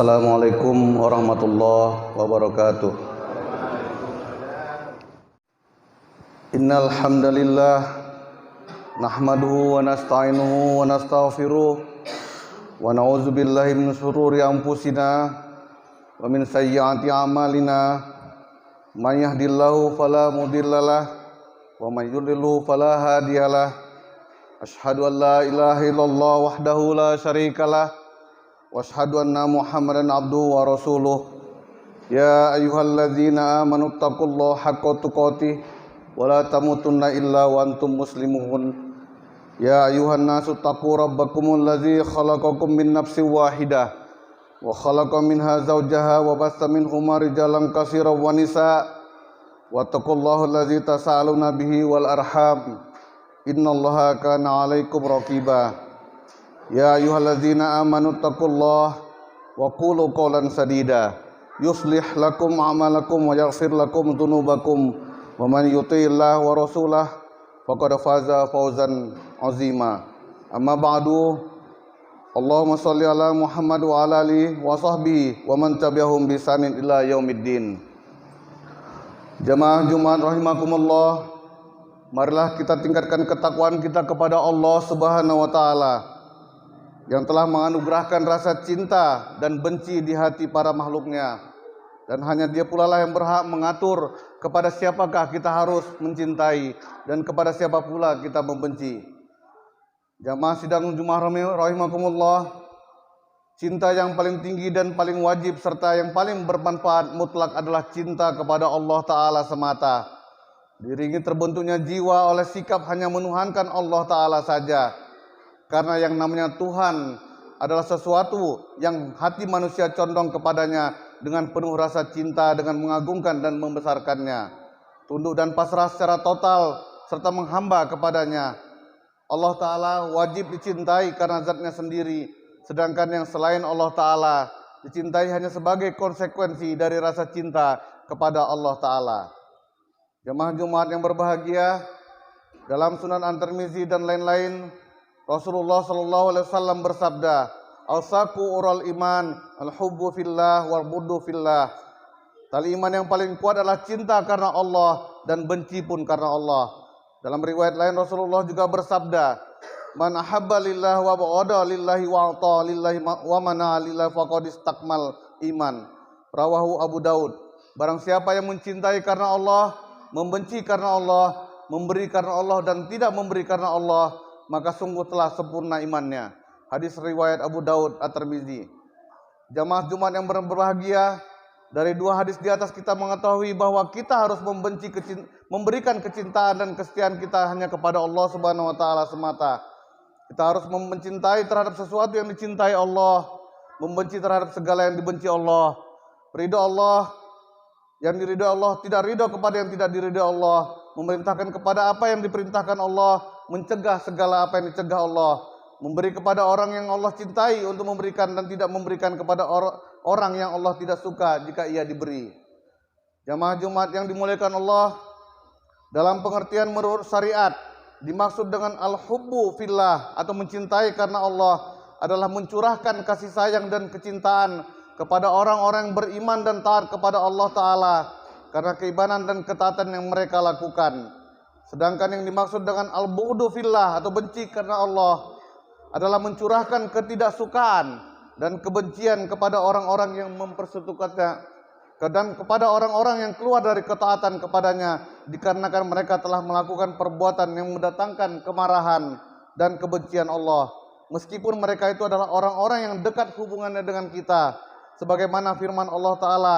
Assalamualaikum warahmatullahi wabarakatuh. Innal hamdalillah nahmaduhu wa nasta'inuhu wa nastaghfiruh wa na'udzu billahi min shururi anfusina wa min sayyiati a'malina. May yahdihillahu fala mudhillalah wa may yudlilhu fala hadiyalah. Asyhadu an la ilaha illallah wahdahu la syarikalah wa asyhadu anna Muhammadan abduhu wa rasuluh. Ya ayyuhalladzina amanu taqullaha haqqa tuqatih wa la tamutunna illa wa antum muslimun. Ya ayyuhan nasu taqu rabbakumul ladzi khalaqakum min nafsin wahidah wa khalaqa minha zawjaha wa bassa minhuma rijalan katsiran wa nisaa wa taqullaha alladzi tasaaluna bihi wal arham innallaha kana 'alaikum raqiba. Ya ayyuhalladzina amanu taqullaha wa qulu qawlan sadida yuslih lakum a'malakum wa yaghfir lakum dzunubakum wa man yuti'illah wa rasulah faqad faza fawzan 'azima. Amma ba'du. Allahumma shalli ala Muhammad wa ala alihi wa sahbihi wa man tabi'ahum bi ihsanin ila yaumiddin. Jamaah Jumat rahimakumullah, marilah kita tingkatkan ketakwaan kita kepada Allah Subhanahu wa taala yang telah menganugerahkan rasa cinta dan benci di hati para makhluknya, dan hanya Dia pula lah yang berhak mengatur kepada siapakah kita harus mencintai dan kepada siapa pula kita membenci. Jamaah sidang Jumat rahimakumullah, cinta yang paling tinggi dan paling wajib serta yang paling bermanfaat mutlak adalah cinta kepada Allah Ta'ala semata. Diiringi terbentuknya jiwa oleh sikap hanya menuhankan Allah Ta'ala saja. Karena yang namanya Tuhan adalah sesuatu yang hati manusia condong kepadanya dengan penuh rasa cinta, dengan mengagungkan dan membesarkannya, tunduk dan pasrah secara total serta menghamba kepadanya. Allah Ta'ala wajib dicintai karena zatnya sendiri, sedangkan yang selain Allah Ta'ala dicintai hanya sebagai konsekuensi dari rasa cinta kepada Allah Ta'ala. Jemaah Jumat yang berbahagia, dalam Sunan At-Tirmizi dan lain-lain, Rasulullah sallallahu alaihi wasallam bersabda, "Al-saqu ural iman, al-hubbu fillah wal buddu fillah." Tali iman yang paling kuat adalah cinta karena Allah dan benci pun karena Allah. Dalam riwayat lain Rasulullah juga bersabda, "Man ahabba lillah wa ba'ada lillahi wa ata lillahi wa mana lillahi faqad istakmal iman." Rawahu Abu Daud. Barang siapa yang mencintai karena Allah, membenci karena Allah, memberi karena Allah dan tidak memberi karena Allah, maka sungguh telah sempurna imannya. Hadis riwayat Abu Daud At-Tirmizi. Jamaah Jumat yang berbahagia, dari dua hadis di atas kita mengetahui bahwa kita harus memberikan kecintaan dan kesetiaan kita hanya kepada Allah Subhanahu wa taala semata. Kita harus mencintai terhadap sesuatu yang dicintai Allah, membenci terhadap segala yang dibenci Allah. Ridho Allah yang diridhoi Allah, tidak ridho kepada yang tidak diridhoi Allah, memerintahkan kepada apa yang diperintahkan Allah, mencegah segala apa yang dicegah Allah, memberi kepada orang yang Allah cintai untuk memberikan dan tidak memberikan kepada orang yang Allah tidak suka jika ia diberi. Jamaah Jumat yang dimuliakan Allah, dalam pengertian menurut syariat, dimaksud dengan al-hubbu fillah atau mencintai karena Allah adalah mencurahkan kasih sayang dan kecintaan kepada orang-orang yang beriman dan taat kepada Allah Ta'ala karena keimanan dan ketaatan yang mereka lakukan. Sedangkan yang dimaksud dengan al-bughdu fillah atau benci karena Allah adalah mencurahkan ketidaksukaan dan kebencian kepada orang-orang yang mempersekutukannya dan kepada orang-orang yang keluar dari ketaatan kepadanya dikarenakan mereka telah melakukan perbuatan yang mendatangkan kemarahan dan kebencian Allah, meskipun mereka itu adalah orang-orang yang dekat hubungannya dengan kita, sebagaimana firman Allah Ta'ala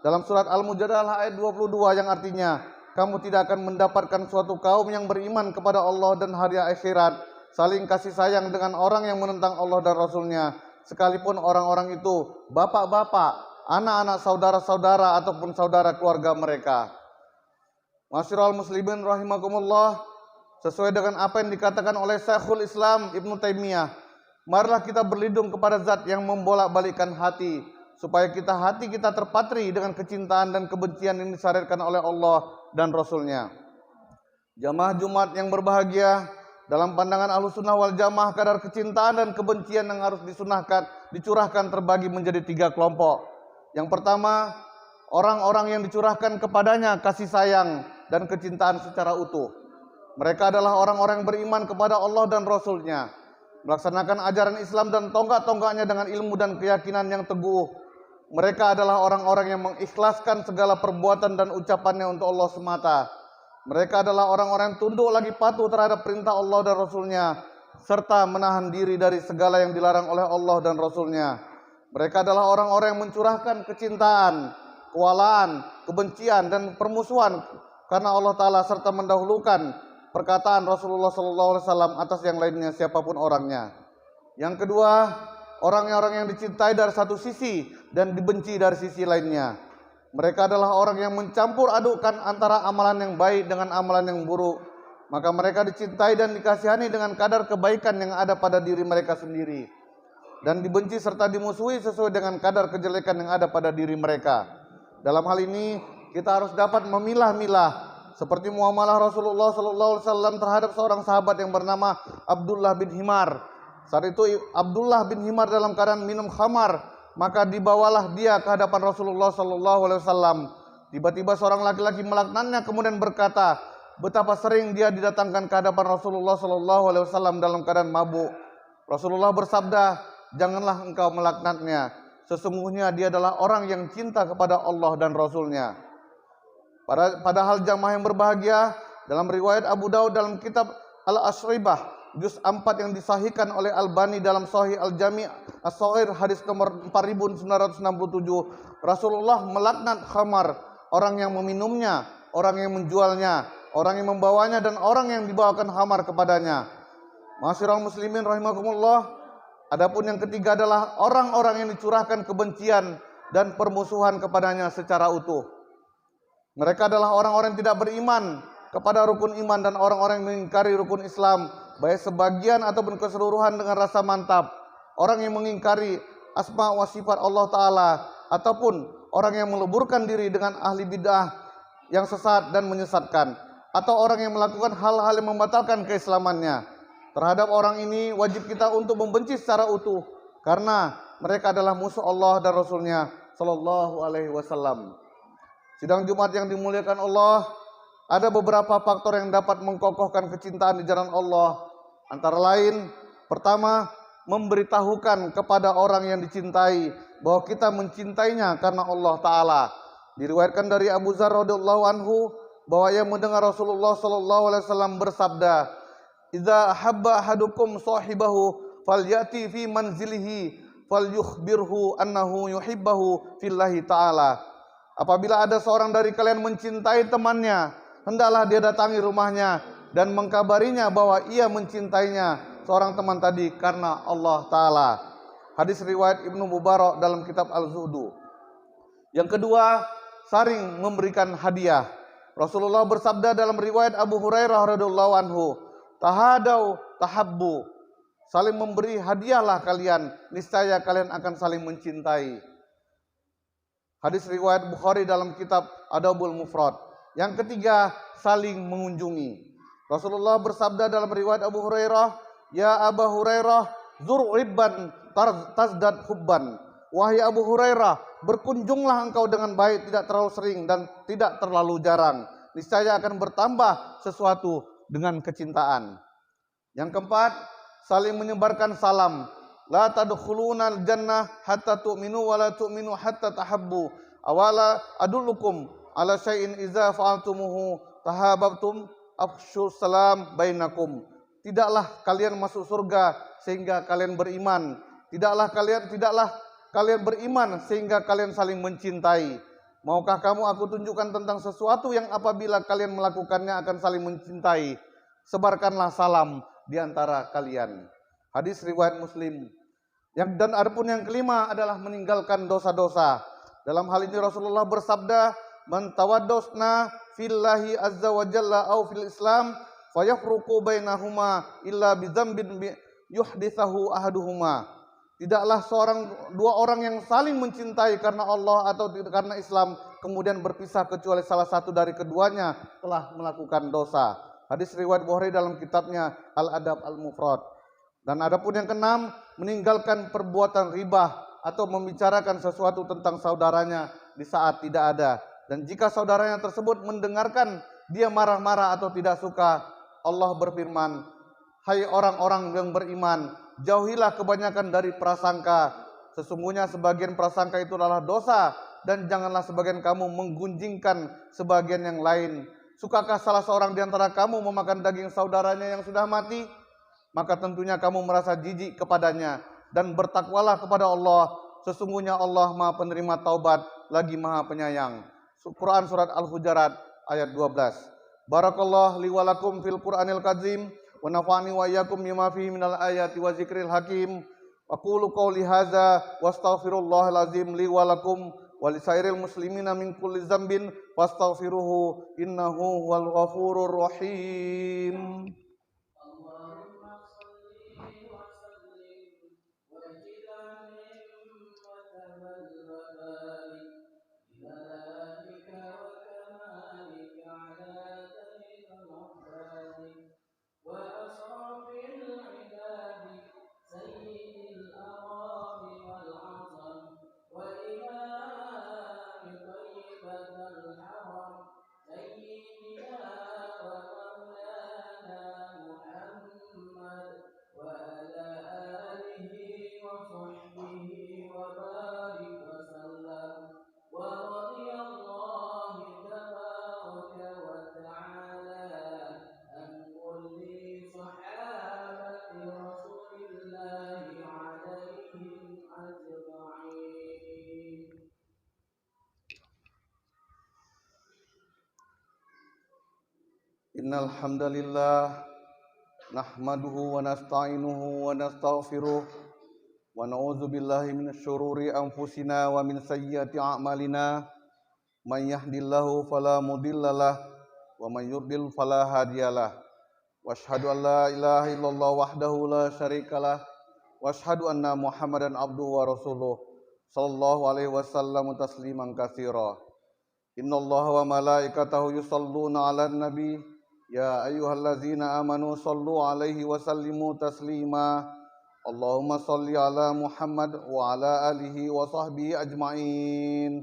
dalam surat Al-Mujadalah ayat 22 yang artinya, "Kamu tidak akan mendapatkan suatu kaum yang beriman kepada Allah dan hari akhirat saling kasih sayang dengan orang yang menentang Allah dan Rasulnya, sekalipun orang-orang itu bapak-bapak, anak-anak, saudara-saudara ataupun saudara keluarga mereka." Masyiral muslimin rahimakumullah, sesuai dengan apa yang dikatakan oleh Syekhul Islam Ibnu Taimiyah, marilah kita berlindung kepada zat yang membolak-balikkan hati, supaya hati kita terpatri dengan kecintaan dan kebencian yang disyariatkan oleh Allah dan Rasulnya. Jamaah Jumat yang berbahagia, dalam pandangan Ahlussunnah wal Jamaah, kadar kecintaan dan kebencian yang harus disunahkan dicurahkan terbagi menjadi 3 kelompok. Yang pertama, orang-orang yang dicurahkan kepadanya kasih sayang dan kecintaan secara utuh. Mereka adalah orang-orang yang beriman kepada Allah dan Rasul-Nya, melaksanakan ajaran Islam dan tonggak-tonggaknya dengan ilmu dan keyakinan yang teguh. Mereka adalah orang-orang yang mengikhlaskan segala perbuatan dan ucapannya untuk Allah semata. Mereka adalah orang-orang yang tunduk lagi patuh terhadap perintah Allah dan Rasul-Nya, serta menahan diri dari segala yang dilarang oleh Allah dan Rasul-Nya. Mereka adalah orang-orang yang mencurahkan kecintaan, kewalaan, kebencian, dan permusuhan karena Allah Ta'ala, serta mendahulukan perkataan Rasulullah SAW atas yang lainnya siapapun orangnya. Yang kedua, orang-orang yang dicintai dari satu sisi dan dibenci dari sisi lainnya. Mereka adalah orang yang mencampur adukkan antara amalan yang baik dengan amalan yang buruk. Maka mereka dicintai dan dikasihani dengan kadar kebaikan yang ada pada diri mereka sendiri, dan dibenci serta dimusuhi sesuai dengan kadar kejelekan yang ada pada diri mereka. Dalam hal ini kita harus dapat memilah-milah, seperti muamalah Rasulullah SAW terhadap seorang sahabat yang bernama Abdullah bin Himar. Saat itu Abdullah bin Himar dalam keadaan minum khamar, maka dibawalah dia ke hadapan Rasulullah SAW. Tiba-tiba seorang laki-laki melaknatnya kemudian berkata, betapa sering dia didatangkan ke hadapan Rasulullah SAW dalam keadaan mabuk. Rasulullah bersabda, janganlah engkau melaknatnya. Sesungguhnya dia adalah orang yang cinta kepada Allah dan Rasul-Nya. Padahal jamaah yang berbahagia, dalam riwayat Abu Daud dalam kitab Al-Ashribah juz 4 yang disahihkan oleh Albani dalam Sahih Al-Jami' As-Shaghir hadis nomor 4967, Rasulullah melaknat khamar, orang yang meminumnya, orang yang menjualnya, orang yang membawanya, dan orang yang dibawakan khamar kepadanya. Ma'asyiral muslimin rahimakumullah. Adapun yang ketiga adalah orang-orang yang dicurahkan kebencian dan permusuhan kepadanya secara utuh. Mereka adalah orang-orang yang tidak beriman kepada rukun iman dan orang-orang yang mengingkari rukun Islam, baik sebagian ataupun keseluruhan dengan rasa mantap. Orang yang mengingkari asma wa sifat Allah Ta'ala, ataupun orang yang meleburkan diri dengan ahli bid'ah yang sesat dan menyesatkan, atau orang yang melakukan hal-hal yang membatalkan keislamannya. Terhadap orang ini wajib kita untuk membenci secara utuh, karena mereka adalah musuh Allah dan Rasul-Nya Sallallahu Alaihi Wasallam. Sidang Jumat yang dimuliakan Allah, ada beberapa faktor yang dapat mengkokohkan kecintaan di jalan Allah. Antara lain, pertama, memberitahukan kepada orang yang dicintai bahwa kita mencintainya karena Allah Ta'ala. Diriwayatkan dari Abu Dzar radhiyallahu anhu bahwa ia mendengar Rasulullah sallallahu alaihi wasallam bersabda, "Idza ahabba ahadukum sahibahu falyati fi manzilihi falyukhbirhu annahu yuhibbahu fillahi ta'ala." Apabila ada seorang dari kalian mencintai temannya, hendaklah dia datangi rumahnya dan mengkabarinya bahwa ia mencintainya seorang teman tadi karena Allah Ta'ala. Hadis riwayat Ibnu Mubarak dalam kitab Al-Zuhdu. Yang kedua, saling memberikan hadiah. Rasulullah bersabda dalam riwayat Abu Hurairah radhiyallahu anhu, "Tahadau tahabbu." Saling memberi hadiahlah kalian, niscaya kalian akan saling mencintai. Hadis riwayat Bukhari dalam kitab Adabul Mufrad. Yang ketiga, saling mengunjungi. Rasulullah bersabda dalam riwayat Abu Hurairah, "Ya Abu Hurairah, zur ribban tazdad hubban." Wahai Abu Hurairah, berkunjunglah engkau dengan baik, tidak terlalu sering dan tidak terlalu jarang. Niscaya akan bertambah sesuatu dengan kecintaan. Yang keempat, saling menyebarkan salam. La tadkhulunal jannah hatta tu'minu wa la tu'minu hatta tahabbu. Awala adullukum ala syai'in idza fa'altumuhu tahabbtum afshu salam bainakum. Tidaklah kalian masuk surga sehingga kalian beriman. Tidaklah kalian beriman sehingga kalian saling mencintai. Maukah kamu aku tunjukkan tentang sesuatu yang apabila kalian melakukannya akan saling mencintai? Sebarkanlah salam di antara kalian. Hadis riwayat Muslim. Dan adapun yang kelima adalah meninggalkan dosa-dosa. Dalam hal ini Rasulullah bersabda, "Man tawaddasna fillahi azza wa jalla au fil Islam fayafruqu bainahuma illa bidzambin yuhditsahu ahaduhuma." Tidaklah dua orang yang saling mencintai karena Allah atau karena Islam kemudian berpisah kecuali salah satu dari keduanya telah melakukan dosa. Hadis riwayat Bukhari dalam kitabnya Al-Adab Al-Mufrad. Dan adapun yang keenam, meninggalkan perbuatan riba atau membicarakan sesuatu tentang saudaranya di saat tidak ada. Dan jika saudaranya tersebut mendengarkan dia marah-marah atau tidak suka, Allah berfirman, "Hai orang-orang yang beriman, jauhilah kebanyakan dari prasangka. Sesungguhnya sebagian prasangka itu adalah dosa, dan janganlah sebagian kamu menggunjingkan sebagian yang lain. Sukakah salah seorang di antara kamu memakan daging saudaranya yang sudah mati? Maka tentunya kamu merasa jijik kepadanya, dan bertakwalah kepada Allah. Sesungguhnya Allah Maha Penerima Taubat lagi Maha Penyayang." Quran Surat Al-Hujurat ayat 12. Barakallah li wa lakum fil Qur'anil Karim wa nafa'ani wa iyyakum bima fihi minal ayati wa zikril hakim. Aqulu qawli hadza wastaghfirullahal azim li wa lakum wa lisairil muslimina min kulli dzambin fastaghfiruhu innahu huwal ghafurur rahim. Innal hamdalillah nahmaduhu wa nasta'inuhu wa nastaghfiruh wa na'udzu billahi minasy syururi anfusina wa min sayyiati a'malina. May yahdihillahu fala mudhillalah wa may yudlil fala hadiyalah. Wa asyhadu an la ilaha illallah wahdahu la syarikalah wa asyhadu anna Muhammadan abduhu wa rasuluh sallallahu alaihi wasallam tasliman katsira. Innallaha wa malaikatahu yusholluna 'alan nabi. Ya ayyuhallazina amanu sallu alaihi wa sallimu taslima. Allahumma salli ala Muhammad wa ala alihi wa sahbihi ajma'in.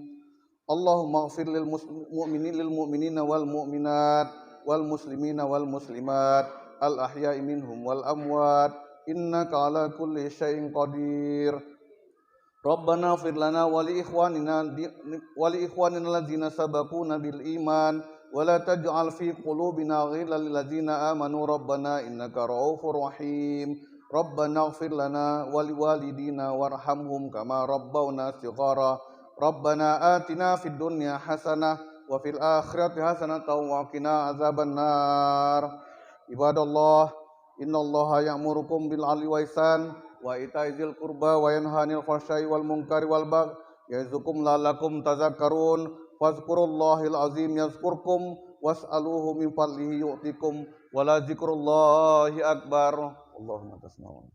Allahumma ighfir lil mu'minina wal mu'minat wal muslimina wal muslimat al ahya'i minhum wal amwat innaka ala kulli syai'in qadir. Rabbana ighfir lana wa li ikhwanina alladzina sabaquna bil iman wa la taj'al fi qulubina ghillan lil ladzina amanu rabbana innaka ra'ufur rahim. Rabbana ighfir lana wa liwalidina warhamhum kama rabbawna shighara. Rabbana atina fid dunya hasanah wa fil akhirati hasanatan wa qina azabannar. Ibadallah, innallaha ya'murukum bil 'adli wa ihsan wa ita'i dzil qurba wa yanha 'anil fahsya'i wal munkari wal baghi ya'izukum la'allakum tadhakkarun. Fazkurullahal azim yazkurkum was'aluhu min fadlihi yu'tikum wa la dzikrullahi akbar. Allahumma tasna'un.